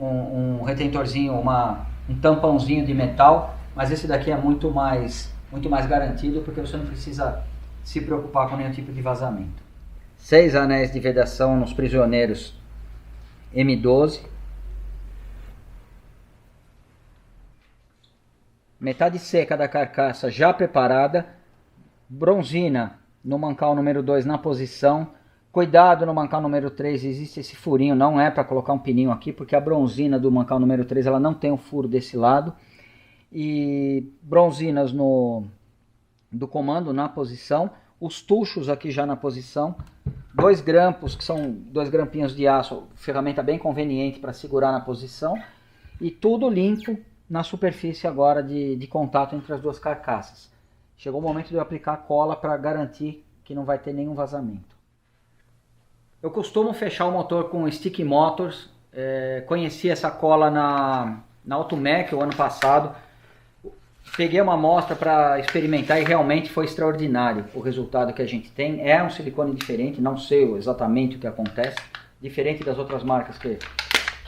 um retentorzinho, um tampãozinho de metal, mas esse daqui é muito mais garantido, porque você não precisa se preocupar com nenhum tipo de vazamento. 6 anéis de vedação nos prisioneiros M12. Metade seca da carcaça já preparada. Bronzina no mancal número 2 na posição. Cuidado no mancal número 3, existe esse furinho, não é para colocar um pininho aqui, porque a bronzina do mancal número 3 ela não tem um furo desse lado. E bronzinas do comando na posição. Os tuchos aqui já na posição. 2 grampos, que são 2 grampinhos de aço, ferramenta bem conveniente para segurar na posição. E tudo limpo na superfície agora de contato entre as duas carcaças. Chegou o momento de eu aplicar a cola para garantir que não vai ter nenhum vazamento. Eu costumo fechar o motor com Stick Motors. Conheci essa cola na Automec o ano passado. Peguei uma amostra para experimentar e realmente foi extraordinário o resultado que a gente tem. É um silicone diferente, não sei exatamente o que acontece, diferente das outras marcas que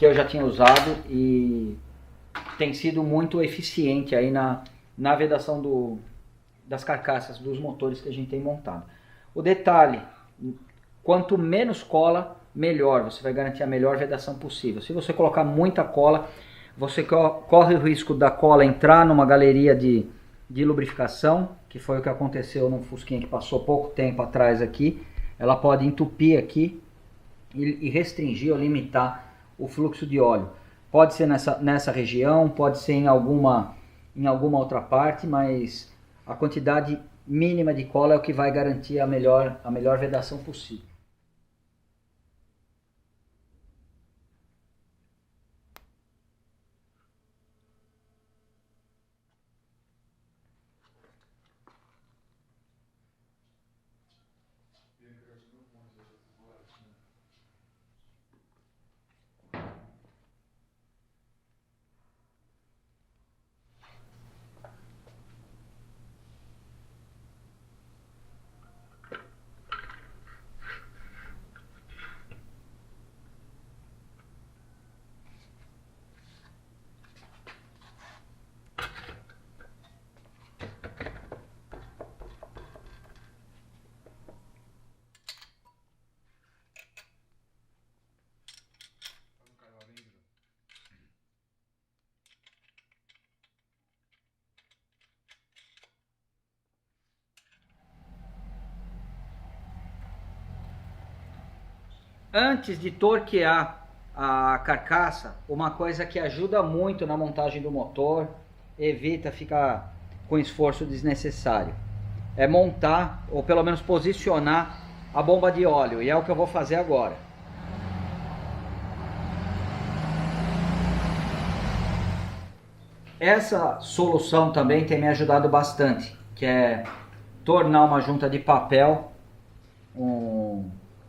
eu já tinha usado, e tem sido muito eficiente aí na vedação das carcaças dos motores que a gente tem montado. O detalhe, quanto menos cola, melhor, você vai garantir a melhor vedação possível. Se você colocar muita cola, você corre o risco da cola entrar numa galeria de lubrificação, que foi o que aconteceu no Fusquinha que passou pouco tempo atrás aqui. Ela pode entupir aqui e restringir ou limitar o fluxo de óleo. Pode ser nessa região, pode ser em alguma outra parte, mas a quantidade mínima de cola é o que vai garantir a melhor vedação possível. Antes de torquear a carcaça, uma coisa que ajuda muito na montagem do motor, evita ficar com esforço desnecessário, é montar, ou pelo menos posicionar, a bomba de óleo, e é o que eu vou fazer agora. Essa solução também tem me ajudado bastante, que é tornar uma junta de papel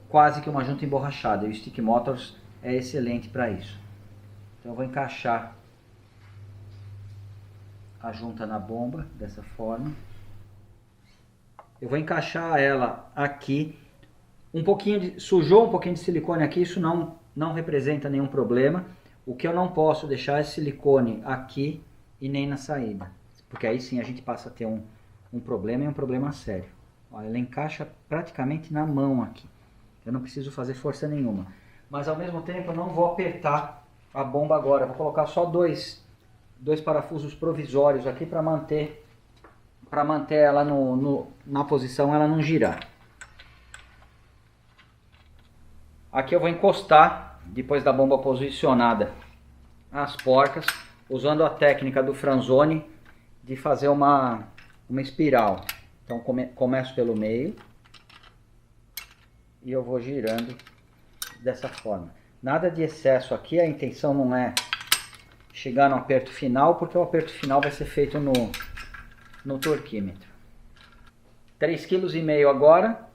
quase que uma junta emborrachada, e o Stick Motors é excelente para isso. Então eu vou encaixar a junta na bomba dessa forma. Eu vou encaixar ela aqui, sujou um pouquinho de silicone aqui, isso não representa nenhum problema. O que eu não posso deixar é silicone aqui e nem na saída, porque aí sim a gente passa a ter um problema, e um problema sério. Olha, ela encaixa praticamente na mão aqui. Eu não preciso fazer força nenhuma. Mas ao mesmo tempo eu não vou apertar a bomba agora. Eu vou colocar só dois parafusos provisórios aqui para manter ela na posição, ela não girar. Aqui eu vou encostar, depois da bomba posicionada, as porcas, usando a técnica do Franzoni de fazer uma espiral. Então começo pelo meio e eu vou girando dessa forma. Nada de excesso aqui, a intenção não é chegar no aperto final, porque o aperto final vai ser feito no torquímetro. 3,5 kg agora.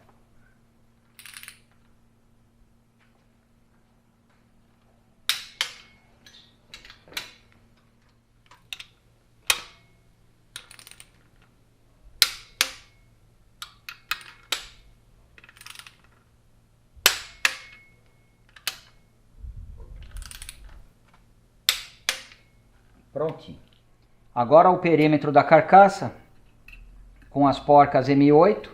Prontinho. Agora o perímetro da carcaça com as porcas M8.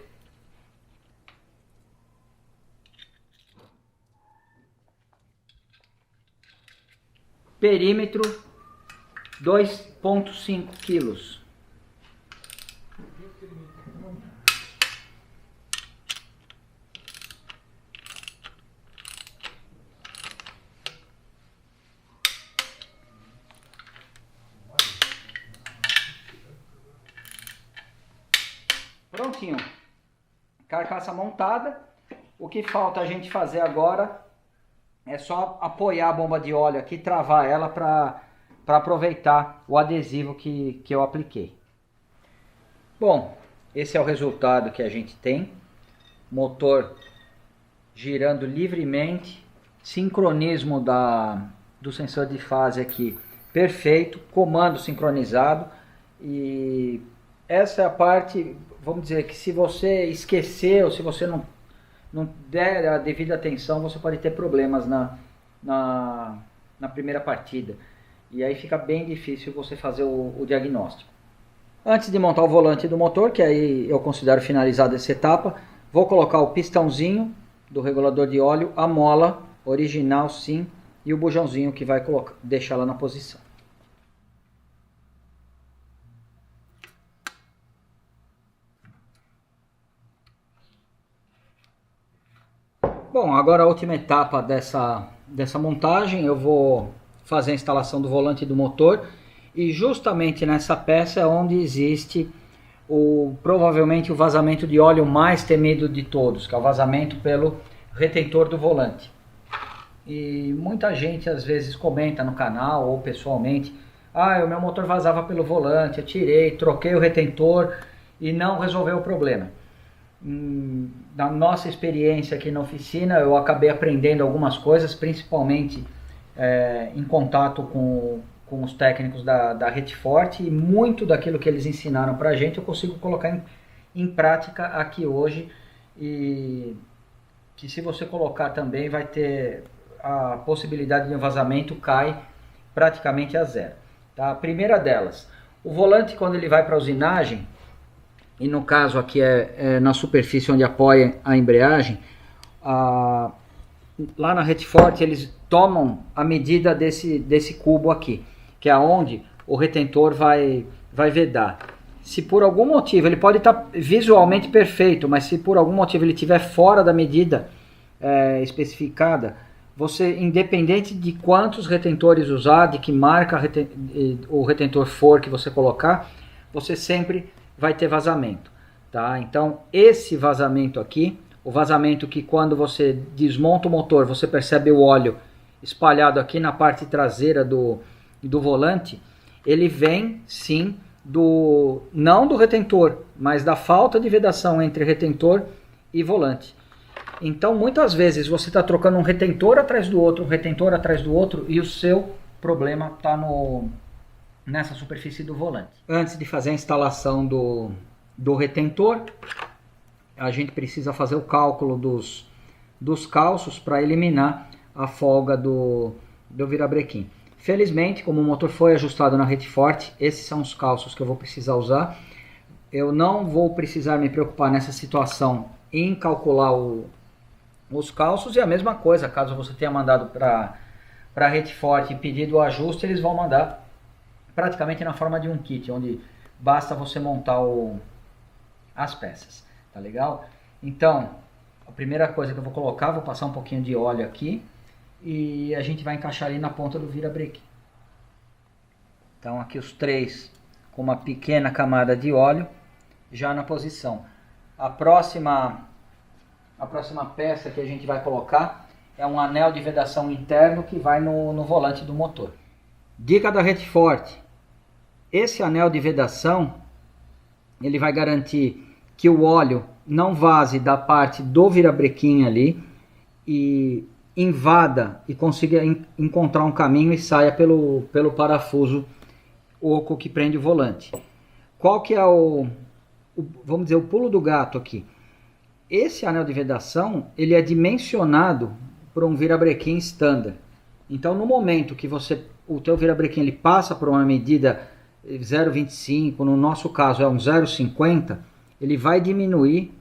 Perímetro 2,5 kg. Prontinho, carcaça montada. O que falta a gente fazer agora é só apoiar a bomba de óleo aqui, travar ela para para aproveitar o adesivo que eu apliquei. Bom, esse é o resultado que a gente tem. Motor girando livremente, sincronismo do sensor de fase aqui perfeito, comando sincronizado. E essa é a parte, vamos dizer que se você esquecer ou se você não der a devida atenção, você pode ter problemas na primeira partida. E aí fica bem difícil você fazer o diagnóstico. Antes de montar o volante do motor, que aí eu considero finalizada essa etapa, vou colocar o pistãozinho do regulador de óleo, a mola original sim, e o bujãozinho que vai deixar lá na posição. Bom, agora a última etapa dessa montagem, eu vou fazer a instalação do volante do motor, e justamente nessa peça é onde existe provavelmente o vazamento de óleo mais temido de todos, que é o vazamento pelo retentor do volante. E muita gente às vezes comenta no canal ou pessoalmente: o meu motor vazava pelo volante, eu tirei, troquei o retentor e não resolveu o problema. Na nossa experiência aqui na oficina, eu acabei aprendendo algumas coisas, principalmente em contato com os técnicos da Retforte, e muito daquilo que eles ensinaram pra gente eu consigo colocar em prática aqui hoje, e que se você colocar também vai ter a possibilidade de um vazamento cai praticamente a zero. Tá? A primeira delas, o volante quando ele vai para a usinagem, e no caso aqui é na superfície onde apoia a embreagem, lá na Retforte eles tomam a medida desse cubo aqui, que é onde o retentor vai vedar. Se por algum motivo, ele pode estar visualmente perfeito, mas se por algum motivo ele estiver fora da medida especificada, você, independente de quantos retentores usar, de que marca o retentor for que você colocar, você sempre vai ter vazamento. Tá? Então esse vazamento aqui, o vazamento que quando você desmonta o motor, você percebe o óleo espalhado aqui na parte traseira do volante, ele vem sim não do retentor, mas da falta de vedação entre retentor e volante. Então muitas vezes você está trocando um retentor atrás do outro, e o seu problema está nessa superfície do volante. Antes de fazer a instalação do retentor, a gente precisa fazer o cálculo dos calços para eliminar a folga do virabrequim. Felizmente, como o motor foi ajustado na Retforte, esses são os calços que eu vou precisar usar. Eu não vou precisar me preocupar nessa situação em calcular os calços, e a mesma coisa, caso você tenha mandado para a Retforte e pedido o ajuste, eles vão mandar praticamente na forma de um kit, onde basta você montar as peças, tá legal? Então, a primeira coisa que eu vou colocar, vou passar um pouquinho de óleo aqui, e a gente vai encaixar ali na ponta do virabrequim. Então aqui os três com uma pequena camada de óleo já na posição. A próxima peça que a gente vai colocar é um anel de vedação interno que vai no volante do motor. Dica da Retforte: esse anel de vedação ele vai garantir que o óleo não vaze da parte do virabrequim ali e invada e consiga encontrar um caminho e saia pelo parafuso oco que prende o volante. Qual que é vamos dizer, o pulo do gato aqui? Esse anel de vedação ele é dimensionado para um virabrequim standard. Então no momento que o teu virabrequim ele passa por uma medida 0,25, no nosso caso é um 0,50, ele vai diminuir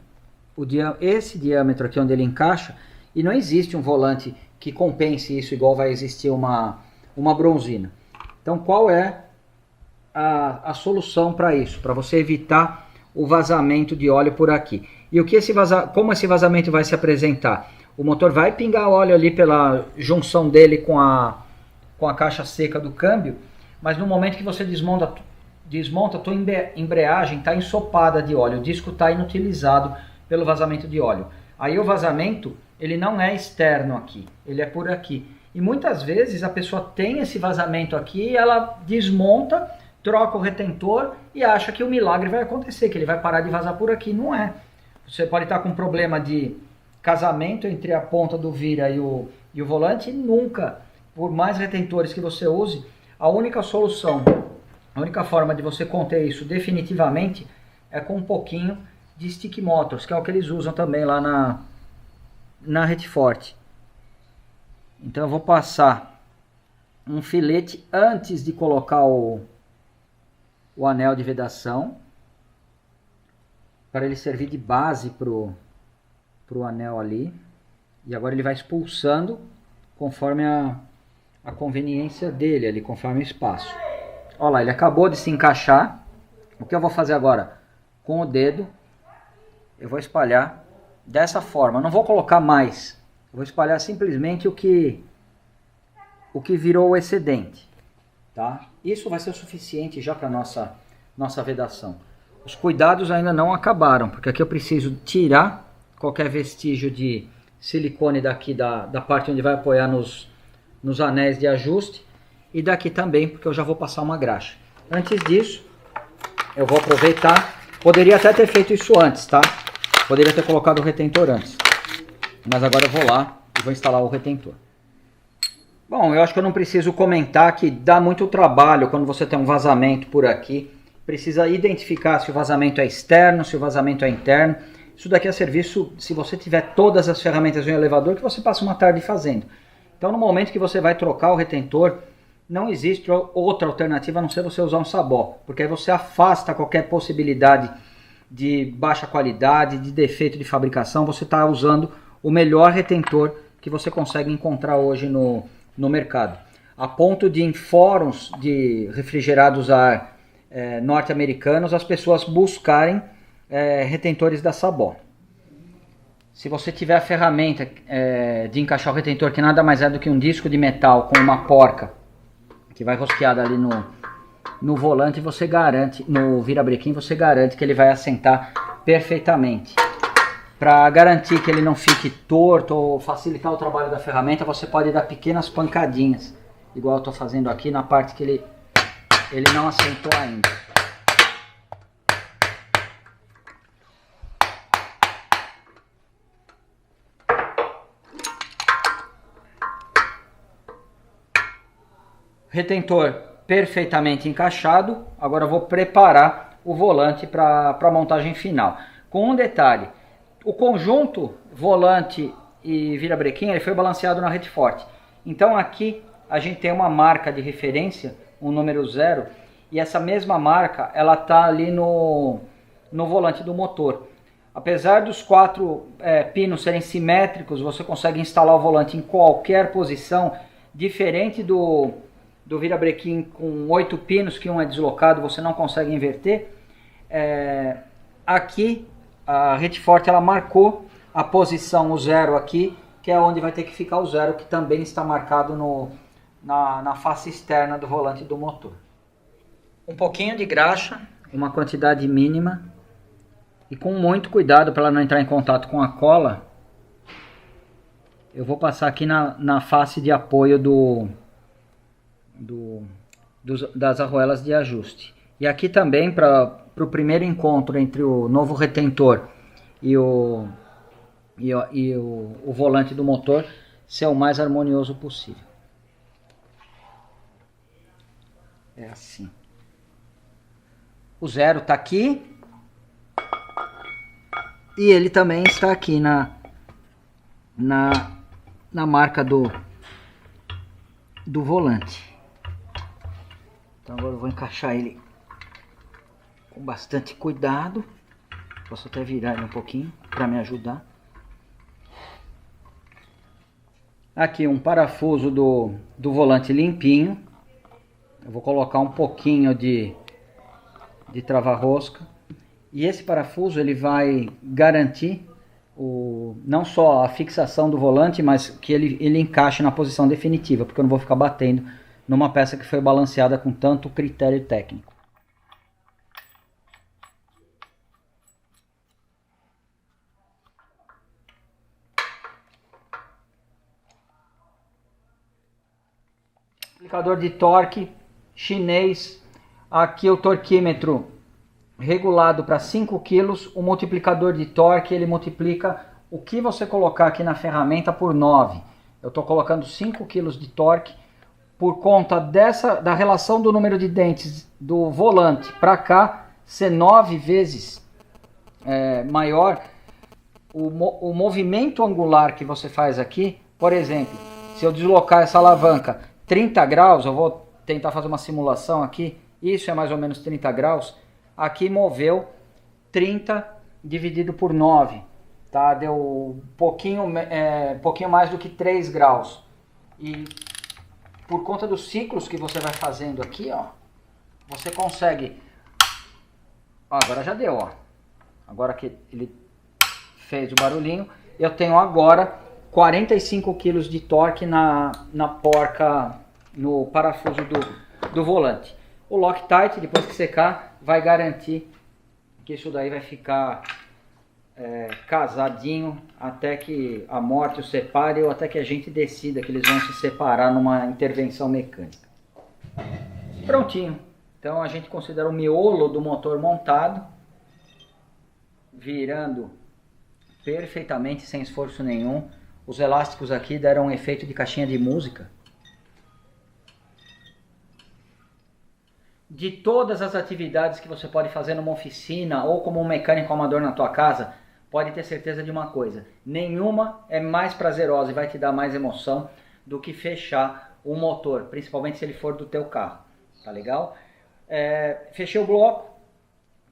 esse diâmetro aqui onde ele encaixa, e não existe um volante que compense isso igual vai existir uma bronzina. Então qual é a solução para isso? Para você evitar o vazamento de óleo por aqui. E como esse vazamento vai se apresentar? O motor vai pingar óleo ali pela junção dele com a caixa seca do câmbio, mas no momento que você desmonta a tua embreagem está ensopada de óleo, o disco está inutilizado pelo vazamento de óleo. Aí o vazamento ele não é externo aqui, ele é por aqui. E muitas vezes a pessoa tem esse vazamento aqui, ela desmonta, troca o retentor e acha que o milagre vai acontecer, que ele vai parar de vazar por aqui. Não é. Você pode estar com um problema de casamento entre a ponta do vira e o volante e nunca, por mais retentores que você use, a única solução, a única forma de você conter isso definitivamente é com um pouquinho de stick motors, que é o que eles usam também lá na Retfort. Então eu vou passar um filete antes de colocar o anel de vedação, para ele servir de base pro anel ali. E agora ele vai expulsando conforme a conveniência dele ali, conforme o espaço. Olha lá, ele acabou de se encaixar. O que eu vou fazer agora? Com o dedo, eu vou espalhar dessa forma. Eu não vou colocar mais. Eu vou espalhar simplesmente o que virou o excedente. Tá? Isso vai ser o suficiente já para nossa vedação. Os cuidados ainda não acabaram, porque aqui eu preciso tirar qualquer vestígio de silicone daqui da parte onde vai apoiar nos anéis de ajuste, e daqui também, porque eu já vou passar uma graxa. Antes disso, eu vou aproveitar, poderia até ter feito isso antes, tá? Poderia ter colocado o retentor antes, mas agora eu vou lá e vou instalar o retentor. Bom, eu acho que eu não preciso comentar que dá muito trabalho quando você tem um vazamento por aqui. Precisa identificar se o vazamento é externo, se o vazamento é interno. Isso daqui é serviço, se você tiver todas as ferramentas no elevador, que você passa uma tarde fazendo. Então no momento que você vai trocar o retentor, não existe outra alternativa a não ser você usar um sabó. Porque aí você afasta qualquer possibilidade de baixa qualidade, de defeito de fabricação. Você está usando o melhor retentor que você consegue encontrar hoje no mercado. A ponto de em fóruns de refrigerados a ar norte-americanos, as pessoas buscarem retentores da Sabó. Se você tiver a ferramenta de encaixar o retentor, que nada mais é do que um disco de metal com uma porca que vai rosqueada ali no volante, você garante, no virabrequim, você garante que ele vai assentar perfeitamente. Para garantir que ele não fique torto ou facilitar o trabalho da ferramenta, você pode dar pequenas pancadinhas, igual eu estou fazendo aqui na parte que ele não assentou ainda. Retentor perfeitamente encaixado. Agora eu vou preparar o volante para a montagem final. Com um detalhe, o conjunto volante e virabrequim ele foi balanceado na Retfort. Então aqui a gente tem uma marca de referência, um número 0, e essa mesma marca ela está ali no volante do motor. Apesar dos 4 pinos serem simétricos, você consegue instalar o volante em qualquer posição, diferente do virabrequim com 8 pinos, que um é deslocado, você não consegue inverter. Aqui a Retfort ela marcou a posição, o 0 aqui, que é onde vai ter que ficar o 0, que também está marcado na face externa do volante do motor. Um pouquinho de graxa, uma quantidade mínima, e com muito cuidado para ela não entrar em contato com a cola, eu vou passar aqui na face de apoio das arruelas de ajuste. E aqui também para o primeiro encontro entre o novo retentor e o volante do motor ser o mais harmonioso possível. É assim. O 0 está aqui e ele também está aqui na marca do volante. Então agora eu vou encaixar ele com bastante cuidado. Posso até virar ele um pouquinho para me ajudar. Aqui um parafuso do volante limpinho. Eu vou colocar um pouquinho de trava-rosca. E esse parafuso ele vai garantir não só a fixação do volante, mas que ele encaixe na posição definitiva, porque eu não vou ficar batendo numa peça que foi balanceada com tanto critério técnico. multiplicador de torque chinês, aqui o torquímetro regulado para 5 kg, o multiplicador de torque ele multiplica o que você colocar aqui na ferramenta por 9. Eu estou colocando 5 kg de torque por conta da relação do número de dentes do volante para cá ser 9 vezes maior. O movimento angular que você faz aqui, por exemplo, se eu deslocar essa alavanca 30 graus, eu vou tentar fazer uma simulação aqui, isso é mais ou menos 30 graus, aqui moveu 30 dividido por 9, tá? Deu um pouquinho mais do que 3 graus. E por conta dos ciclos que você vai fazendo aqui, ó, você consegue... Ó, agora já deu, ó. Agora que ele fez o barulhinho, eu tenho agora 45 kg de torque na porca, no parafuso do volante. O Loctite, depois que secar, vai garantir que isso daí vai ficar casadinho até que a morte os separe ou até que a gente decida que eles vão se separar numa intervenção mecânica. Prontinho. Então a gente considera o miolo do motor montado, virando perfeitamente sem esforço nenhum. Os elásticos aqui deram um efeito de caixinha de música. De todas as atividades que você pode fazer numa oficina ou como um mecânico amador na tua casa, pode ter certeza de uma coisa: nenhuma é mais prazerosa e vai te dar mais emoção do que fechar o motor, principalmente se ele for do teu carro. Tá legal? Fechei o bloco.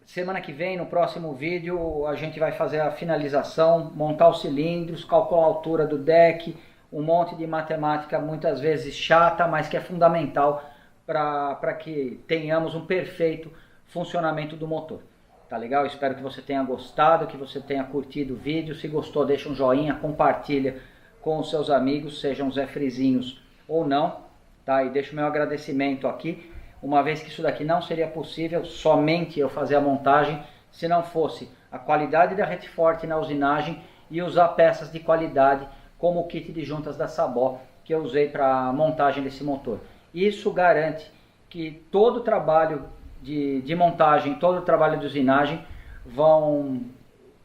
Semana que vem, no próximo vídeo, a gente vai fazer a finalização, montar os cilindros, calcular a altura do deck, um monte de matemática muitas vezes chata, mas que é fundamental para que tenhamos um perfeito funcionamento do motor. Tá legal? Espero que você tenha gostado, que você tenha curtido o vídeo. Se gostou, deixa um joinha, compartilha com os seus amigos, sejam Zé Frizinhos ou não. Tá? E deixo o meu agradecimento aqui, uma vez que isso daqui não seria possível somente eu fazer a montagem, se não fosse a qualidade da Retforte na usinagem e usar peças de qualidade como o kit de juntas da Sabó que eu usei para a montagem desse motor. Isso garante que todo o trabalho de montagem, todo o trabalho de usinagem,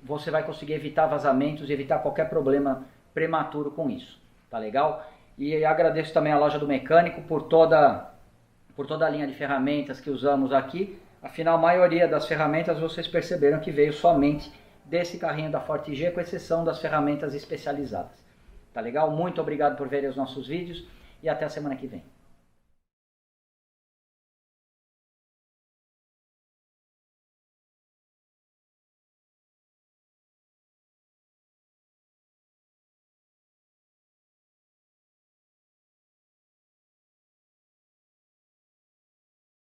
você vai conseguir evitar vazamentos e evitar qualquer problema prematuro com isso. Tá legal? E agradeço também a Loja do Mecânico por toda a linha de ferramentas que usamos aqui. Afinal, a maioria das ferramentas vocês perceberam que veio somente desse carrinho da Forte G, com exceção das ferramentas especializadas. Tá legal? Muito obrigado por verem os nossos vídeos e até a semana que vem.